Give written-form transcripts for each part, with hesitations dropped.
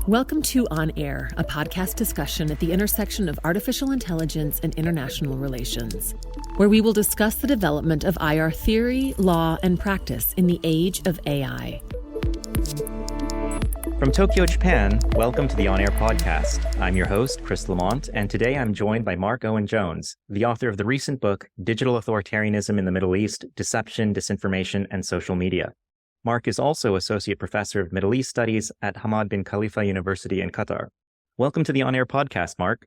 Welcome to On Air, a podcast discussion at the intersection of artificial intelligence and international relations, where we will discuss the development of IR theory, law, and practice in the age of AI. From Tokyo, Japan, welcome to the On Air podcast. I'm your host, Chris Lamont, and today I'm joined by Marc Owen Jones, the author of the recent book, Digital Authoritarianism in the Middle East, Deception, Disinformation, and Social Media. Marc is also Associate Professor of Middle East Studies at Hamad bin Khalifa University in Qatar. Welcome to the On Air podcast, Marc.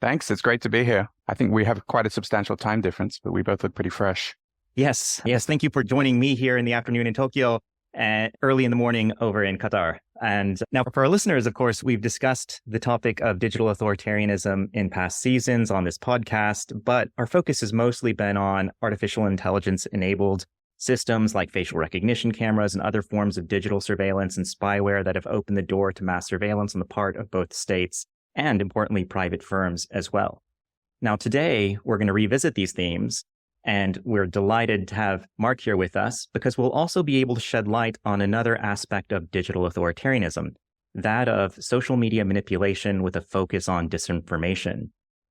Thanks. It's great to be here. I think we have quite a substantial time difference, but we both look pretty fresh. Yes. Thank you for joining me here in the afternoon in Tokyo and early in the morning over in Qatar. And now for our listeners, of course, we've discussed the topic of digital authoritarianism in past seasons on this podcast, but our focus has mostly been on artificial intelligence-enabled systems like facial recognition cameras and other forms of digital surveillance and spyware that have opened the door to mass surveillance on the part of both states and, importantly, private firms as well. Now, today, we're going to revisit these themes, and we're delighted to have Marc here with us because we'll also be able to shed light on another aspect of digital authoritarianism, that of social media manipulation with a focus on disinformation.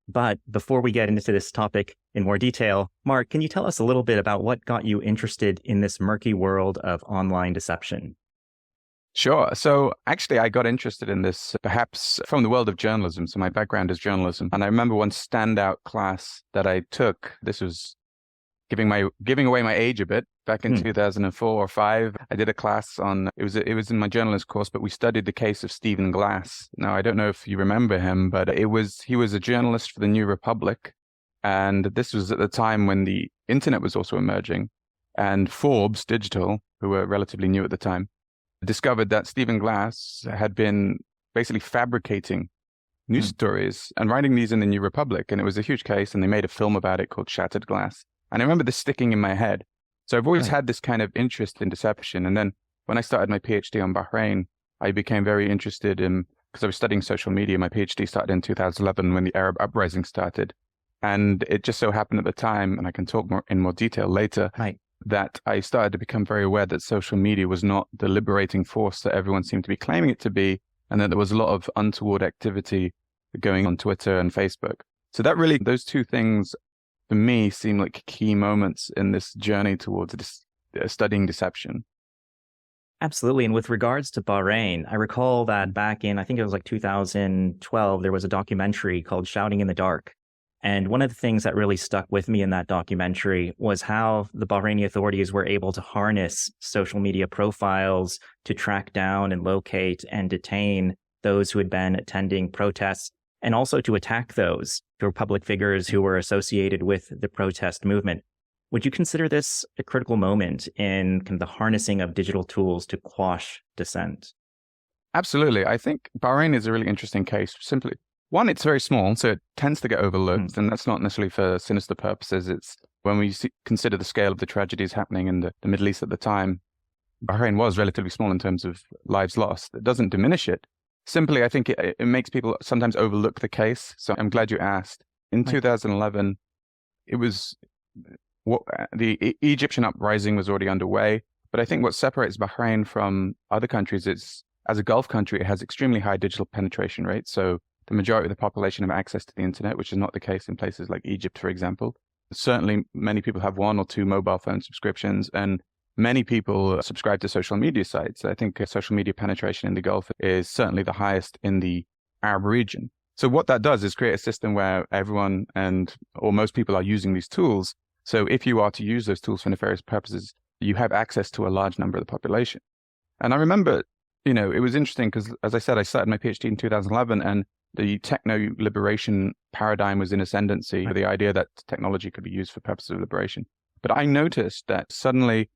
But before we get into this topic in more detail, Marc, can you tell us a little bit about what got you interested in this murky world of online deception? Sure. So actually, I got interested in this perhaps from the world of journalism. So my background is journalism. And I remember one standout class that I took. This was giving away my age a bit. Back in 2004 or 5, I did a class on, it was in my journalist course, but we studied the case of Stephen Glass. Now, I don't know if you remember him, but he was a journalist for the New Republic. And this was at the time when the internet was also emerging. And Forbes Digital, who were relatively new at the time, discovered that Stephen Glass had been basically fabricating news stories and writing these in the New Republic. And it was a huge case, and they made a film about it called Shattered Glass. And I remember this sticking in my head. So I've always had this kind of interest in deception. And then when I started my PhD on Bahrain, I became very interested in, because I was studying social media. My PhD started in 2011 when the Arab uprising started. And it just so happened at the time, and I can talk in more detail later, that I started to become very aware that social media was not the liberating force that everyone seemed to be claiming it to be, and that there was a lot of untoward activity going on Twitter and Facebook. So that really, those two things, for me, seem like key moments in this journey towards studying deception. Absolutely. And with regards to Bahrain, I recall that back in, I think it was like 2012, there was a documentary called Shouting in the Dark. And one of the things that really stuck with me in that documentary was how the Bahraini authorities were able to harness social media profiles to track down and locate and detain those who had been attending protests, and also to attack those who were public figures who were associated with the protest movement. Would you consider this a critical moment in kind of the harnessing of digital tools to quash dissent? Absolutely. I think Bahrain is a really interesting case. Simply, one, it's very small, so it tends to get overlooked, and that's not necessarily for sinister purposes. It's when we consider the scale of the tragedies happening in the Middle East at the time, Bahrain was relatively small in terms of lives lost. It doesn't diminish it. Simply, I think it makes people sometimes overlook the case. So I'm glad you asked. In 2011, it was the Egyptian uprising was already underway. But I think what separates Bahrain from other countries is, as a Gulf country, it has extremely high digital penetration rates. So the majority of the population have access to the internet, which is not the case in places like Egypt, for example. Certainly, many people have 1 or 2 mobile phone subscriptions, and many people subscribe to social media sites. I think social media penetration in the Gulf is certainly the highest in the Arab region. So what that does is create a system where everyone or most people are using these tools. So if you are to use those tools for nefarious purposes, you have access to a large number of the population. And I remember, it was interesting because, as I said, I started my PhD in 2011, and the techno-liberation paradigm was in ascendancy, the idea that technology could be used for purposes of liberation. But I noticed that suddenly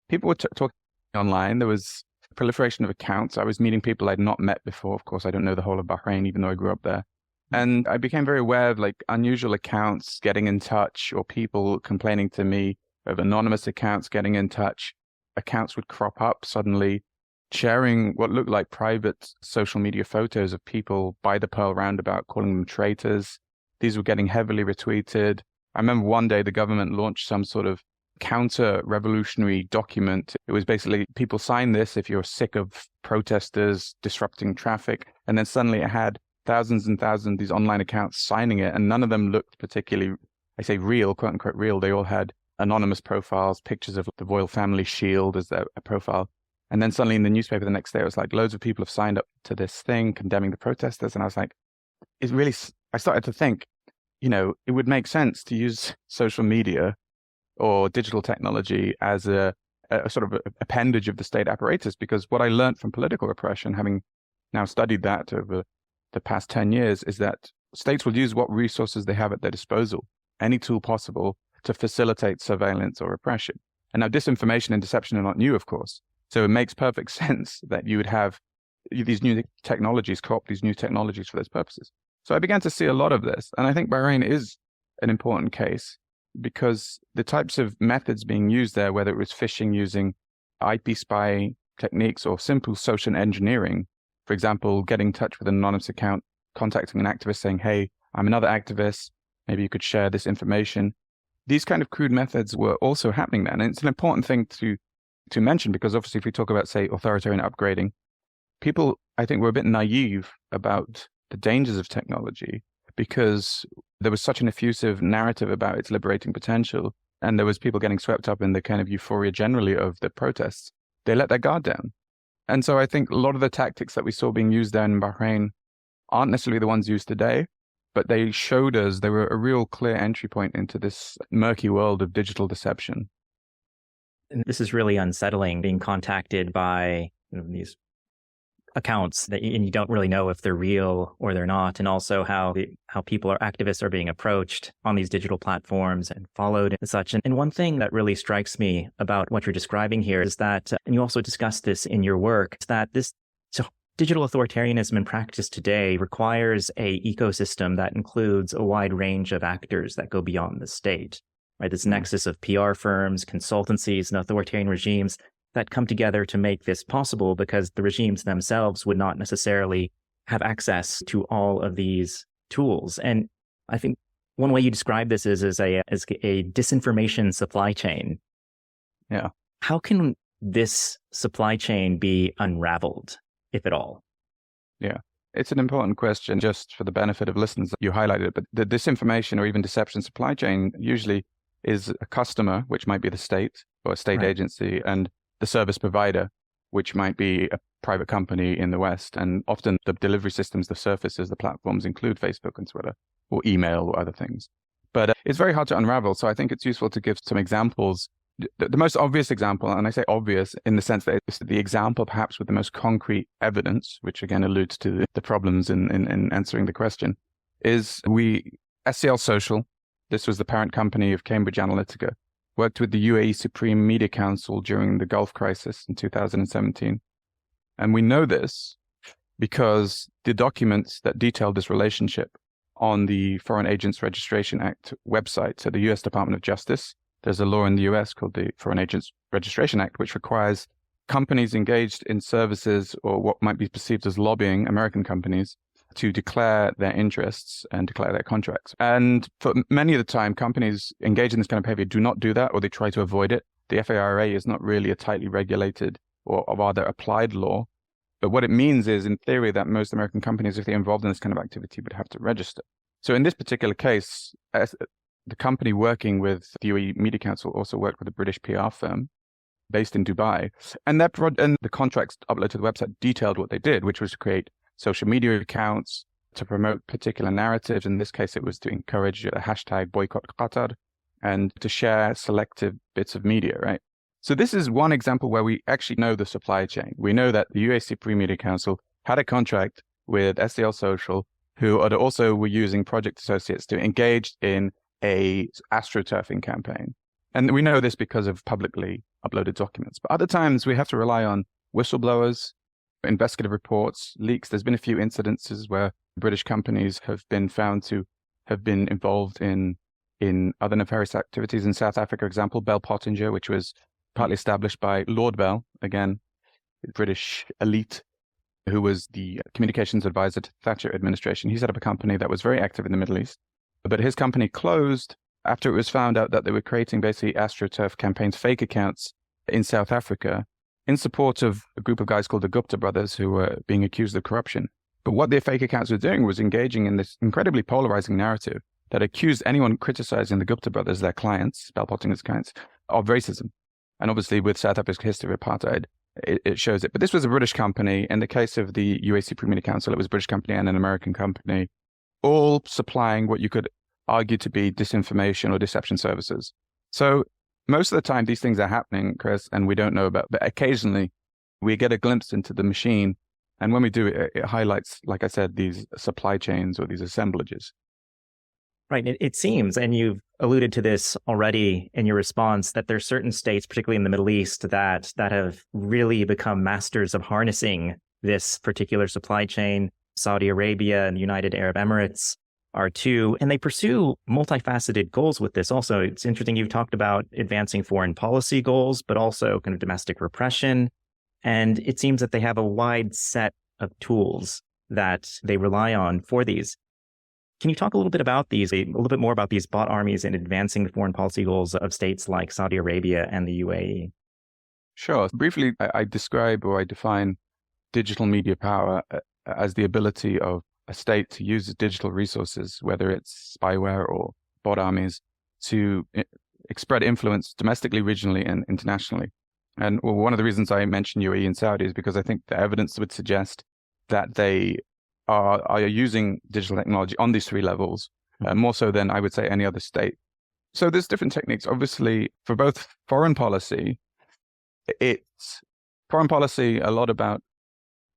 people were talking online. There was a proliferation of accounts. I was meeting people I'd not met before. Of course, I don't know the whole of Bahrain, even though I grew up there. And I became very aware of unusual accounts getting in touch, or people complaining to me of anonymous accounts getting in touch. Accounts would crop up suddenly, sharing what looked like private social media photos of people by the Pearl Roundabout, calling them traitors. These were getting heavily retweeted. I remember one day the government launched some sort of counter-revolutionary document. It was basically, people sign this if you're sick of protesters disrupting traffic. And then suddenly it had thousands and thousands of these online accounts signing it. And none of them looked particularly, I say real, quote unquote real. They all had anonymous profiles, pictures of the royal family shield as their profile. And then suddenly in the newspaper the next day, it was like loads of people have signed up to this thing condemning the protesters. And I was like, I started to think, it would make sense to use social media or digital technology as a sort of appendage of the state apparatus, because what I learned from political repression, having now studied that over the past 10 years, is that states will use what resources they have at their disposal, any tool possible, to facilitate surveillance or repression. And now disinformation and deception are not new, of course. So it makes perfect sense that you would have these new technologies, co-opt these new technologies for those purposes. So I began to see a lot of this. And I think Bahrain is an important case because the types of methods being used there, whether it was phishing using IP spy techniques or simple social engineering, for example, getting in touch with an anonymous account, contacting an activist saying, hey, I'm another activist, maybe you could share this information. These kind of crude methods were also happening then. And it's an important thing to mention, because obviously if we talk about, say, authoritarian upgrading, people, I think, were a bit naive about the dangers of technology because there was such an effusive narrative about its liberating potential, and there was people getting swept up in the kind of euphoria generally of the protests. They let their guard down. And so I think a lot of the tactics that we saw being used there in Bahrain aren't necessarily the ones used today, but they showed us they were a real clear entry point into this murky world of digital deception. And this is really unsettling, being contacted by these accounts and you don't really know if they're real or they're not, and also how people or activists are being approached on these digital platforms and followed and such. And one thing that really strikes me about what you're describing here is that, and you also discussed this in your work, is that digital authoritarianism in practice today requires a ecosystem that includes a wide range of actors that go beyond the state, right? This nexus of PR firms, consultancies, and authoritarian regimes that come together to make this possible, because the regimes themselves would not necessarily have access to all of these tools. And I think one way you describe this is a disinformation supply chain. Yeah. How can this supply chain be unraveled, if at all? Yeah. It's an important question, just for the benefit of listeners. You highlighted it, but the disinformation or even deception supply chain usually is a customer, which might be the state or a state agency, and the service provider, which might be a private company in the West. And often the delivery systems, the surfaces, the platforms include Facebook and Twitter or email or other things. But it's very hard to unravel. So I think it's useful to give some examples. The most obvious example, and I say obvious in the sense that it's the example perhaps with the most concrete evidence, which again alludes to the problems in answering the question, is SCL Social, this was the parent company of Cambridge Analytica, worked with the UAE Supreme Media Council during the Gulf crisis in 2017. And we know this because the documents that detailed this relationship on the Foreign Agents Registration Act website, so the US Department of Justice, there's a law in the US called the Foreign Agents Registration Act, which requires companies engaged in services or what might be perceived as lobbying, American companies, to declare their interests and declare their contracts. And for many of the time, companies engaged in this kind of behavior do not do that, or they try to avoid it. The FARA is not really a tightly regulated or rather applied law. But what it means is, in theory, that most American companies, if they're involved in this kind of activity, would have to register. So in this particular case, the company working with the UAE Media Council also worked with a British PR firm based in Dubai. And the contracts uploaded to the website detailed what they did, which was to create social media accounts to promote particular narratives. In this case, it was to encourage a hashtag boycott Qatar and to share selective bits of media, right? So this is one example where we actually know the supply chain. We know that the UAE Supreme Media Council had a contract with SCL Social, who also were using project associates to engage in a astroturfing campaign. And we know this because of publicly uploaded documents. But other times we have to rely on whistleblowers, investigative reports, leaks. There's been a few incidences where British companies have been found to have been involved in other nefarious activities. In South Africa, for example, Bell Pottinger, which was partly established by Lord Bell, again, British elite, who was the communications advisor to the Thatcher administration. He set up a company that was very active in the Middle East, but his company closed after it was found out that they were creating basically AstroTurf campaigns, fake accounts in South Africa in support of a group of guys called the Gupta brothers who were being accused of corruption. But what their fake accounts were doing was engaging in this incredibly polarizing narrative that accused anyone criticizing the Gupta brothers, their clients, Bell Pottinger's clients, of racism. And obviously with South Africa's history of apartheid, it shows it. But this was a British company. In the case of the UAE Supreme Media Council, it was a British company and an American company, all supplying what you could argue to be disinformation or deception services. So most of the time, these things are happening, Chris, and we don't know about, but occasionally we get a glimpse into the machine. And when we do, it highlights, like I said, these supply chains or these assemblages. Right. It seems, and you've alluded to this already in your response, that there are certain states, particularly in the Middle East, that have really become masters of harnessing this particular supply chain. Saudi Arabia and the United Arab Emirates are two, and they pursue multifaceted goals with this. Also, it's interesting, you've talked about advancing foreign policy goals, but also kind of domestic repression. And it seems that they have a wide set of tools that they rely on for these. Can you talk a little bit about these, a little bit more about these bot armies and advancing the foreign policy goals of states like Saudi Arabia and the UAE? Sure. Briefly, I describe or I define digital media power as the ability of a state to use digital resources, whether it's spyware or bot armies, to spread influence domestically, regionally, and internationally. And one of the reasons I mentioned UAE and Saudi is because I think the evidence would suggest that they are using digital technology on these three levels, more so than I would say any other state. So there's different techniques. Obviously, for both foreign policy, it's foreign policy a lot about,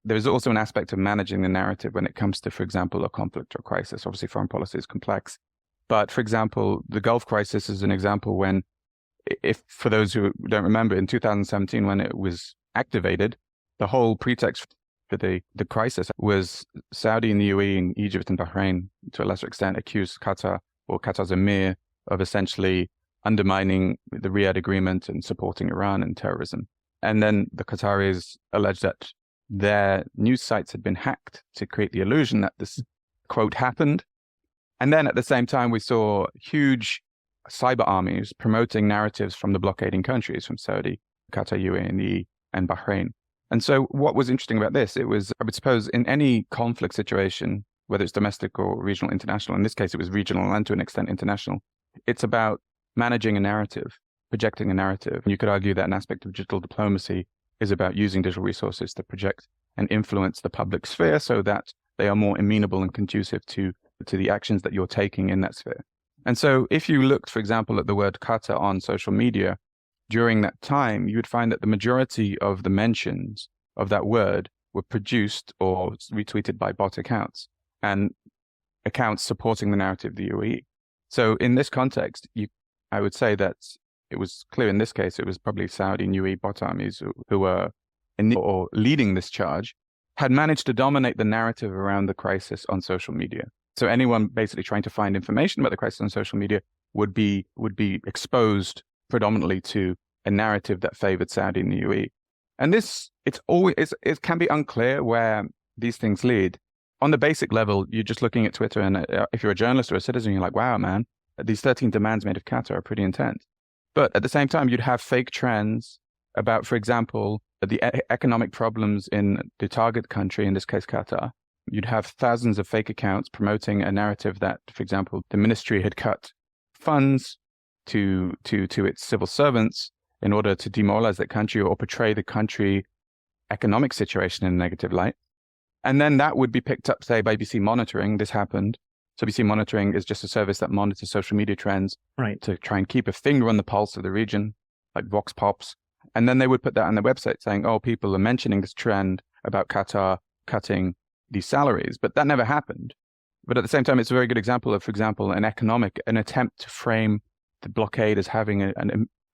there's also an aspect of managing the narrative when it comes to, for example, a conflict or crisis. Obviously, foreign policy is complex. But for example, the Gulf crisis is an example when, if for those who don't remember, in 2017, when it was activated, the whole pretext for the crisis was Saudi and the UAE and Egypt and Bahrain, to a lesser extent, accused Qatar or Qatar's emir of essentially undermining the Riyadh agreement and supporting Iran and terrorism. And then the Qataris alleged that their news sites had been hacked to create the illusion that this, quote, happened. And then at the same time, we saw huge cyber armies promoting narratives from the blockading countries, from Saudi, Qatar, UAE, and Bahrain. And so what was interesting about this, it was, I would suppose, in any conflict situation, whether it's domestic or regional, international, in this case, it was regional and to an extent international, it's about managing a narrative, projecting a narrative. And you could argue that an aspect of digital diplomacy is about using digital resources to project and influence the public sphere so that they are more amenable and conducive to the actions that you're taking in that sphere. And so if you looked, for example, at the word Qatar on social media, during that time, you would find that the majority of the mentions of that word were produced or retweeted by bot accounts and accounts supporting the narrative of the UAE. So in this context, I would say that it was clear in this case, it was probably Saudi and UAE bot armies who were or leading this charge, had managed to dominate the narrative around the crisis on social media. So anyone basically trying to find information about the crisis on social media would be exposed predominantly to a narrative that favored Saudi and the UAE. And this, it can be unclear where these things lead. On the basic level, you're just looking at Twitter, and if you're a journalist or a citizen, you're like, wow, man, these 13 demands made of Qatar are pretty intense. But at the same time, you'd have fake trends about, for example, the economic problems in the target country, in this case, Qatar. You'd have thousands of fake accounts promoting a narrative that, for example, the ministry had cut funds to its civil servants in order to demoralize that country or portray the country economic situation in a negative light. And then that would be picked up, say, by BBC Monitoring. This happened. So BBC Monitoring is just a service that monitors social media trends, right, to try and keep a finger on the pulse of the region, like Vox Pops. And then they would put that on their website saying, oh, people are mentioning this trend about Qatar cutting these salaries. But that never happened. But at the same time, it's a very good example of, for example, an attempt to frame the blockade as having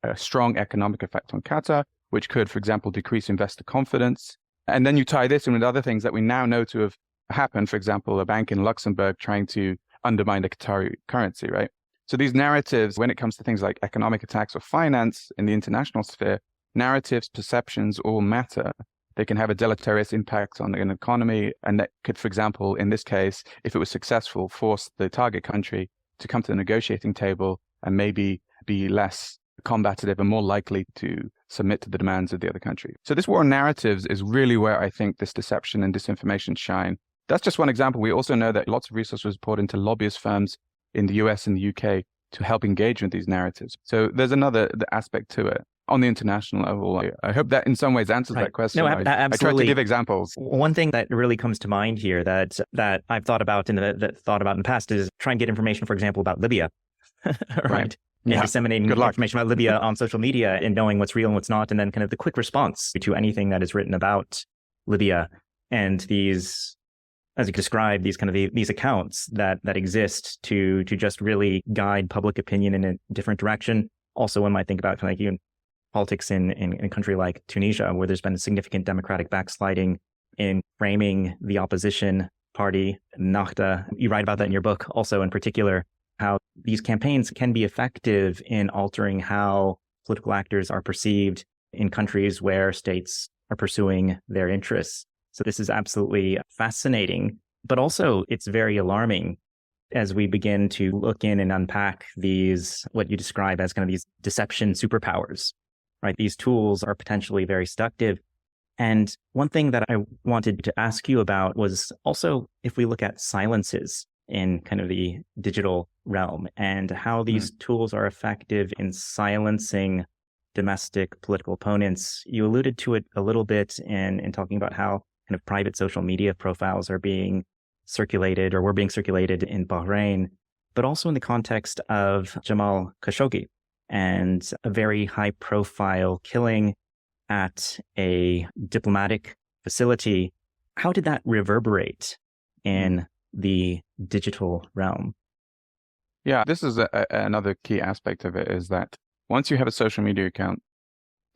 a strong economic effect on Qatar, which could, for example, decrease investor confidence. And then you tie this in with other things that we now know to have happened. For example, a bank in Luxembourg trying to undermine the Qatari currency, right? So these narratives, when it comes to things like economic attacks or finance in the international sphere, narratives, perceptions all matter. They can have a deleterious impact on an economy. And that could, for example, in this case, if it was successful, force the target country to come to the negotiating table and maybe be less combative and more likely to submit to the demands of the other country. So this war on narratives is really where I think this deception and disinformation shine. That's just one example. We also know that lots of resources was poured into lobbyist firms in the US and the UK to help engage with these narratives. So there's another aspect to it. On the international level, I hope that in some ways answers that question. No, absolutely. I tried to give examples. One thing that really comes to mind here that I've thought about in the past is try and get information, for example, about Libya, right? And disseminating information about Libya on social media and knowing what's real and what's not, and then kind of the quick response to anything that is written about Libya and these, as you described, these kind of these accounts that exist to just really guide public opinion in a different direction. Also, one might think about kind of like even politics in a country like Tunisia, where there's been a significant democratic backsliding in framing the opposition party, Nahda. You write about that in your book also, in particular, how these campaigns can be effective in altering how political actors are perceived in countries where states are pursuing their interests. So this is absolutely fascinating, but also it's very alarming as we begin to look in and unpack these, what you describe as kind of these deception superpowers, right? These tools are potentially very seductive. And one thing that I wanted to ask you about was also if we look at silences in kind of the digital realm and how these tools are effective in silencing domestic political opponents. You alluded to it a little bit in talking about how kind of private social media profiles are being circulated or were being circulated in Bahrain, but also in the context of Jamal Khashoggi and a very high profile killing at a diplomatic facility. How did that reverberate in the digital realm? Yeah, this is another key aspect of it, is that once you have a social media account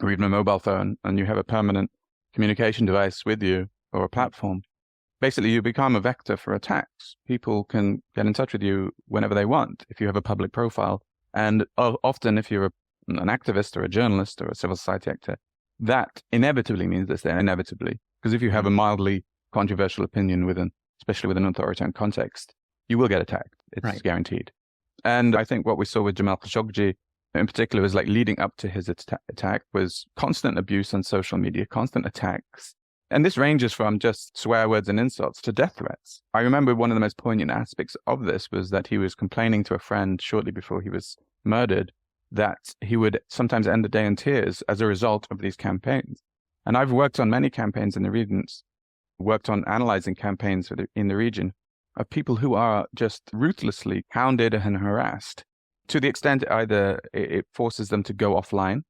or even a mobile phone and you have a permanent communication device with you or a platform, basically you become a vector for attacks. People can get in touch with you whenever they want if you have a public profile. And often if you're an activist or a journalist or a civil society actor, that inevitably means this, inevitably. Because if you have a mildly controversial opinion especially within an authoritarian context, you will get attacked. It's guaranteed. And I think what we saw with Jamal Khashoggi in particular was like leading up to his attack was constant abuse on social media, constant attacks. And this ranges from just swear words and insults to death threats. I remember one of the most poignant aspects of this was that he was complaining to a friend shortly before he was murdered that he would sometimes end the day in tears as a result of these campaigns. And I've worked on many campaigns in the regions, worked on analyzing campaigns in the region of people who are just ruthlessly hounded and harassed to the extent either it forces them to go offline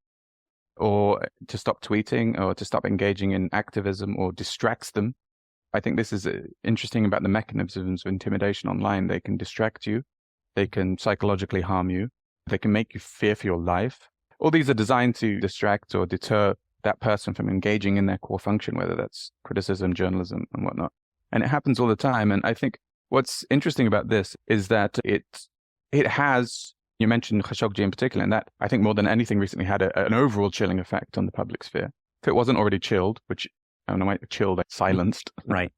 or to stop tweeting or to stop engaging in activism or distracts them. I think this is interesting about the mechanisms of intimidation online. They can distract you. They can psychologically harm you. They can make you fear for your life. All these are designed to distract or deter that person from engaging in their core function, whether that's criticism, journalism, and whatnot. And it happens all the time. And I think what's interesting about this is that it has, you mentioned Khashoggi in particular, and that I think more than anything recently had an overall chilling effect on the public sphere. If it wasn't already chilled, which I don't know, chilled, like silenced, right,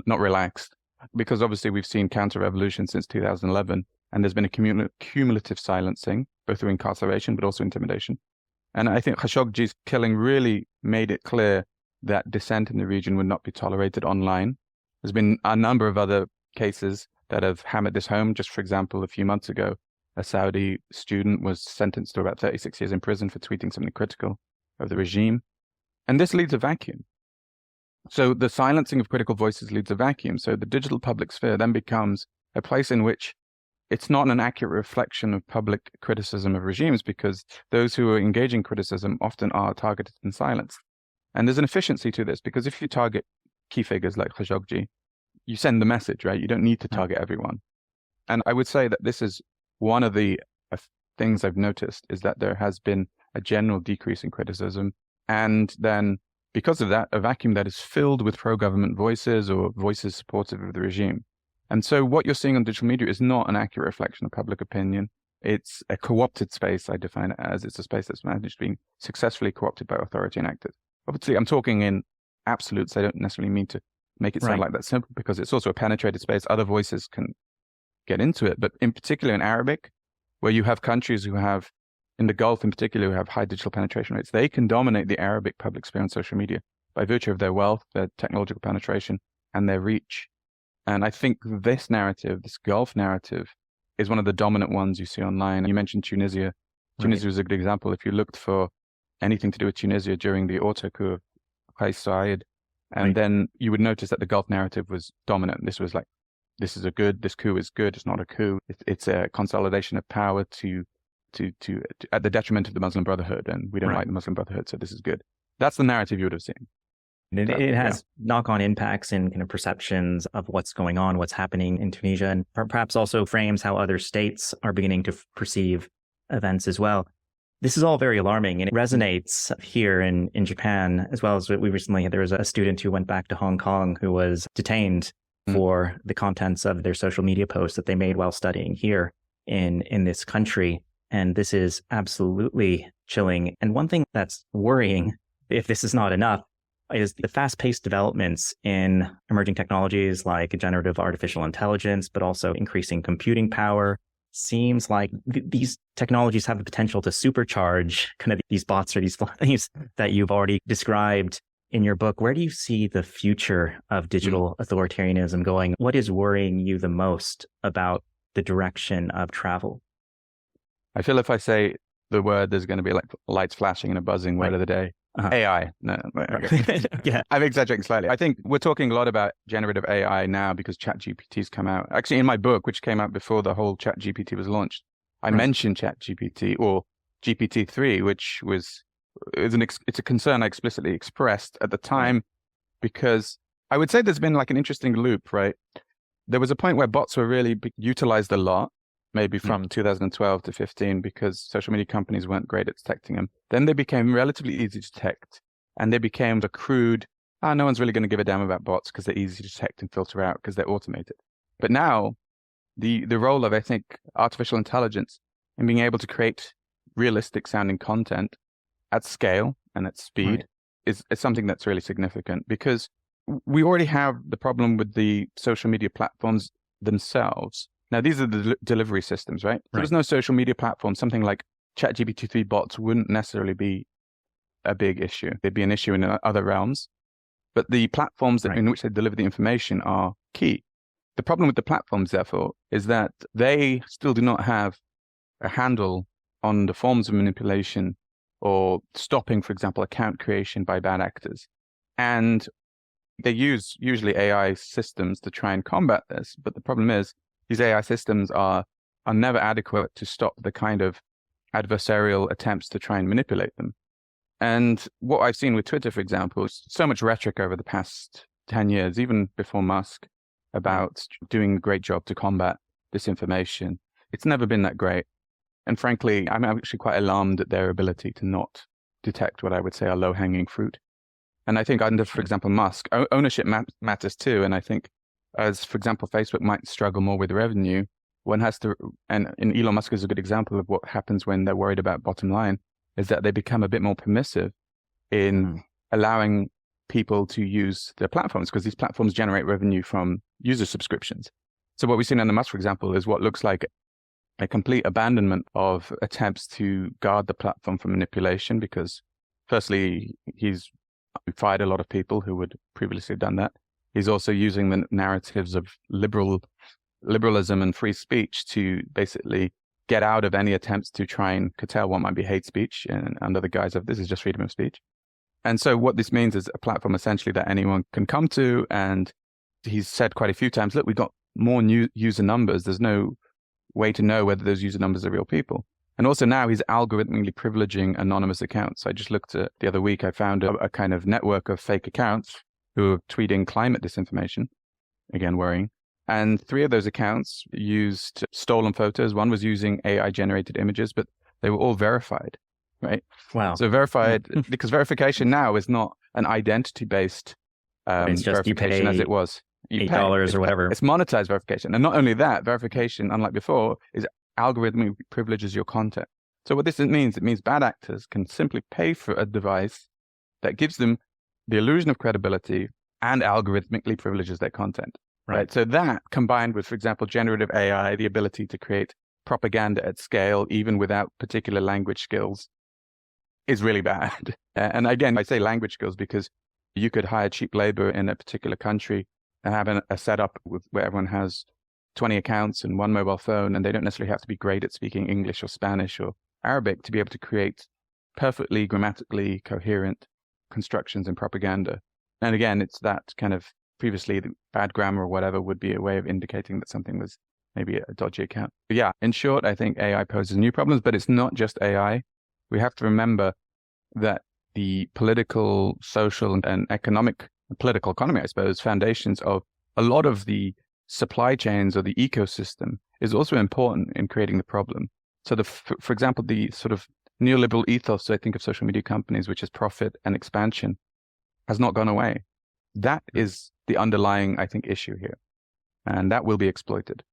not relaxed, because obviously we've seen counter-revolution since 2011, and there's been a cumulative silencing, both through incarceration, but also intimidation. And I think Khashoggi's killing really made it clear that dissent in the region would not be tolerated online. There's been a number of other cases that have hammered this home. Just for example, a few months ago, a Saudi student was sentenced to about 36 years in prison for tweeting something critical of the regime. And this leaves a vacuum. So the silencing of critical voices leaves a vacuum. So the digital public sphere then becomes a place in which it's not an accurate reflection of public criticism of regimes, because those who are engaging criticism often are targeted and silenced. And there's an efficiency to this, because if you target key figures like Khashoggi, you send the message, right? You don't need to target everyone. And I would say that this is one of the things I've noticed, is that there has been a general decrease in criticism. And then because of that, a vacuum that is filled with pro-government voices or voices supportive of the regime. And so what you're seeing on digital media is not an accurate reflection of public opinion. It's a co-opted space, I define it as. It's a space that's managed being successfully co-opted by authoritarian actors. Obviously, I'm talking in absolutes. I don't necessarily mean to make it sound like that simple, because it's also a penetrated space. Other voices can get into it. But in particular in Arabic, where you have countries who have, in the Gulf in particular, who have high digital penetration rates. They can dominate the Arabic public sphere on social media by virtue of their wealth, their technological penetration, and their reach. And I think this narrative, this Gulf narrative, is one of the dominant ones you see online. You mentioned Tunisia. Tunisia is a good example. If you looked for anything to do with Tunisia during the auto coup of Qais Said, and then you would notice that the Gulf narrative was dominant. This was like, this coup is good, it's not a coup. It's a consolidation of power to at the detriment of the Muslim Brotherhood, and we don't like the Muslim Brotherhood, so this is good. That's the narrative you would have seen. It has knock-on impacts in kind of perceptions of what's going on, what's happening in Tunisia, and perhaps also frames how other states are beginning to perceive events as well. This is all very alarming, and it resonates here in Japan, as well as we recently, there was a student who went back to Hong Kong who was detained for the contents of their social media posts that they made while studying here in this country. And this is absolutely chilling. And one thing that's worrying, if this is not enough, is the fast-paced developments in emerging technologies like generative artificial intelligence, but also increasing computing power. Seems like these technologies have the potential to supercharge kind of these bots or these things that you've already described in your book. Where do you see the future of digital authoritarianism going? What is worrying you the most about the direction of travel? I feel if I say the word, there's going to be like lights flashing and a buzzing word of the day. AI. No, okay. Yeah. I'm exaggerating slightly. I think we're talking a lot about generative AI now because ChatGPT's come out. Actually, in my book, which came out before the whole ChatGPT was launched, I mentioned ChatGPT or GPT-3, which it's a concern I explicitly expressed at the time, because I would say there's been like an interesting loop, right? There was a point where bots were really utilized a lot, maybe from 2012 to 15, because social media companies weren't great at detecting them. Then they became relatively easy to detect, and they became the crude, no one's really going to give a damn about bots because they're easy to detect and filter out because they're automated. But now, the role of, I think, artificial intelligence in being able to create realistic sounding content at scale and at speed is something that's really significant, because we already have the problem with the social media platforms themselves. Now, these are the delivery systems, right? If there was no social media platform, something like ChatGPT-3 bots wouldn't necessarily be a big issue. They'd be an issue in other realms. But the platforms in which they deliver the information are key. The problem with the platforms, therefore, is that they still do not have a handle on the forms of manipulation or stopping, for example, account creation by bad actors. And they use usually AI systems to try and combat this. But the problem is, these AI systems are never adequate to stop the kind of adversarial attempts to try and manipulate them. And what I've seen with Twitter, for example, is so much rhetoric over the past 10 years, even before Musk, about doing a great job to combat disinformation. It's never been that great. And frankly, I'm actually quite alarmed at their ability to not detect what I would say are low-hanging fruit. And I think under, for example, Musk, ownership matters too. And I think as, for example, Facebook might struggle more with revenue, one has to, and Elon Musk is a good example of what happens when they're worried about bottom line, is that they become a bit more permissive in allowing people to use their platforms, because these platforms generate revenue from user subscriptions. So what we've seen under Musk, for example, is what looks like a complete abandonment of attempts to guard the platform from manipulation, because firstly, he's fired a lot of people who would previously have done that. He's also using the narratives of liberalism and free speech to basically get out of any attempts to try and curtail what might be hate speech and under the guise of this is just freedom of speech. And so what this means is a platform essentially that anyone can come to. And he's said quite a few times, look, we've got more new user numbers. There's no way to know whether those user numbers are real people. And also now he's algorithmically privileging anonymous accounts. I just looked at the other week, I found a kind of network of fake accounts who are tweeting climate disinformation, again, worrying. And 3 of those accounts used stolen photos. One was using AI-generated images, but they were all verified, right? Wow. So verified, because verification now is not an identity-based it's just verification as it was. $8 or whatever. It's monetized verification. And not only that, verification, unlike before, is algorithmically privileges your content. So what this means, it means bad actors can simply pay for a device that gives them the illusion of credibility and algorithmically privileges their content. Right. So that combined with, for example, generative AI, the ability to create propaganda at scale, even without particular language skills, is really bad. And again, I say language skills because you could hire cheap labor in a particular country and have a setup where everyone has 20 accounts and one mobile phone, and they don't necessarily have to be great at speaking English or Spanish or Arabic to be able to create perfectly grammatically coherent constructions and propaganda. And again, it's that kind of previously the bad grammar or whatever would be a way of indicating that something was maybe a dodgy account. But yeah, in short, I think AI poses new problems, but it's not just AI. We have to remember that the political, social, and economic, political economy, I suppose, foundations of a lot of the supply chains or the ecosystem is also important in creating the problem. So for example, the sort of neoliberal ethos, I think, of social media companies, which is profit and expansion, has not gone away. That is the underlying, I think, issue here. And that will be exploited.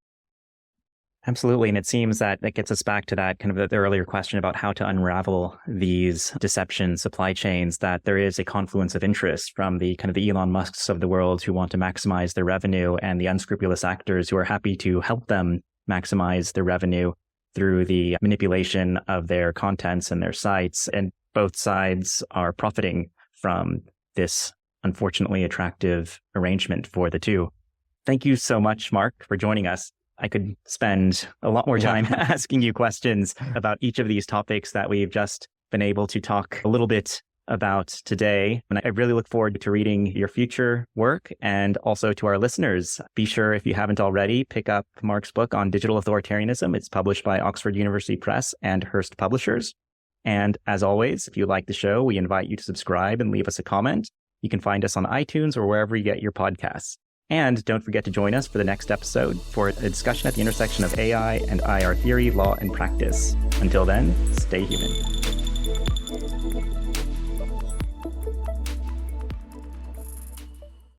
Absolutely. And it seems that gets us back to that kind of the earlier question about how to unravel these deception supply chains, that there is a confluence of interest from the kind of the Elon Musks of the world who want to maximize their revenue and the unscrupulous actors who are happy to help them maximize their revenue through the manipulation of their contents and their sites. And both sides are profiting from this unfortunately attractive arrangement for the two. Thank you so much, Marc, for joining us. I could spend a lot more time asking you questions about each of these topics that we've just been able to talk a little bit about today. And I really look forward to reading your future work, and also to our listeners. Be sure, if you haven't already, pick up Marc's book on digital authoritarianism. It's published by Oxford University Press and Hearst Publishers. And as always, if you like the show, we invite you to subscribe and leave us a comment. You can find us on iTunes or wherever you get your podcasts. And don't forget to join us for the next episode for a discussion at the intersection of AI and IR theory, law, and practice. Until then, stay human.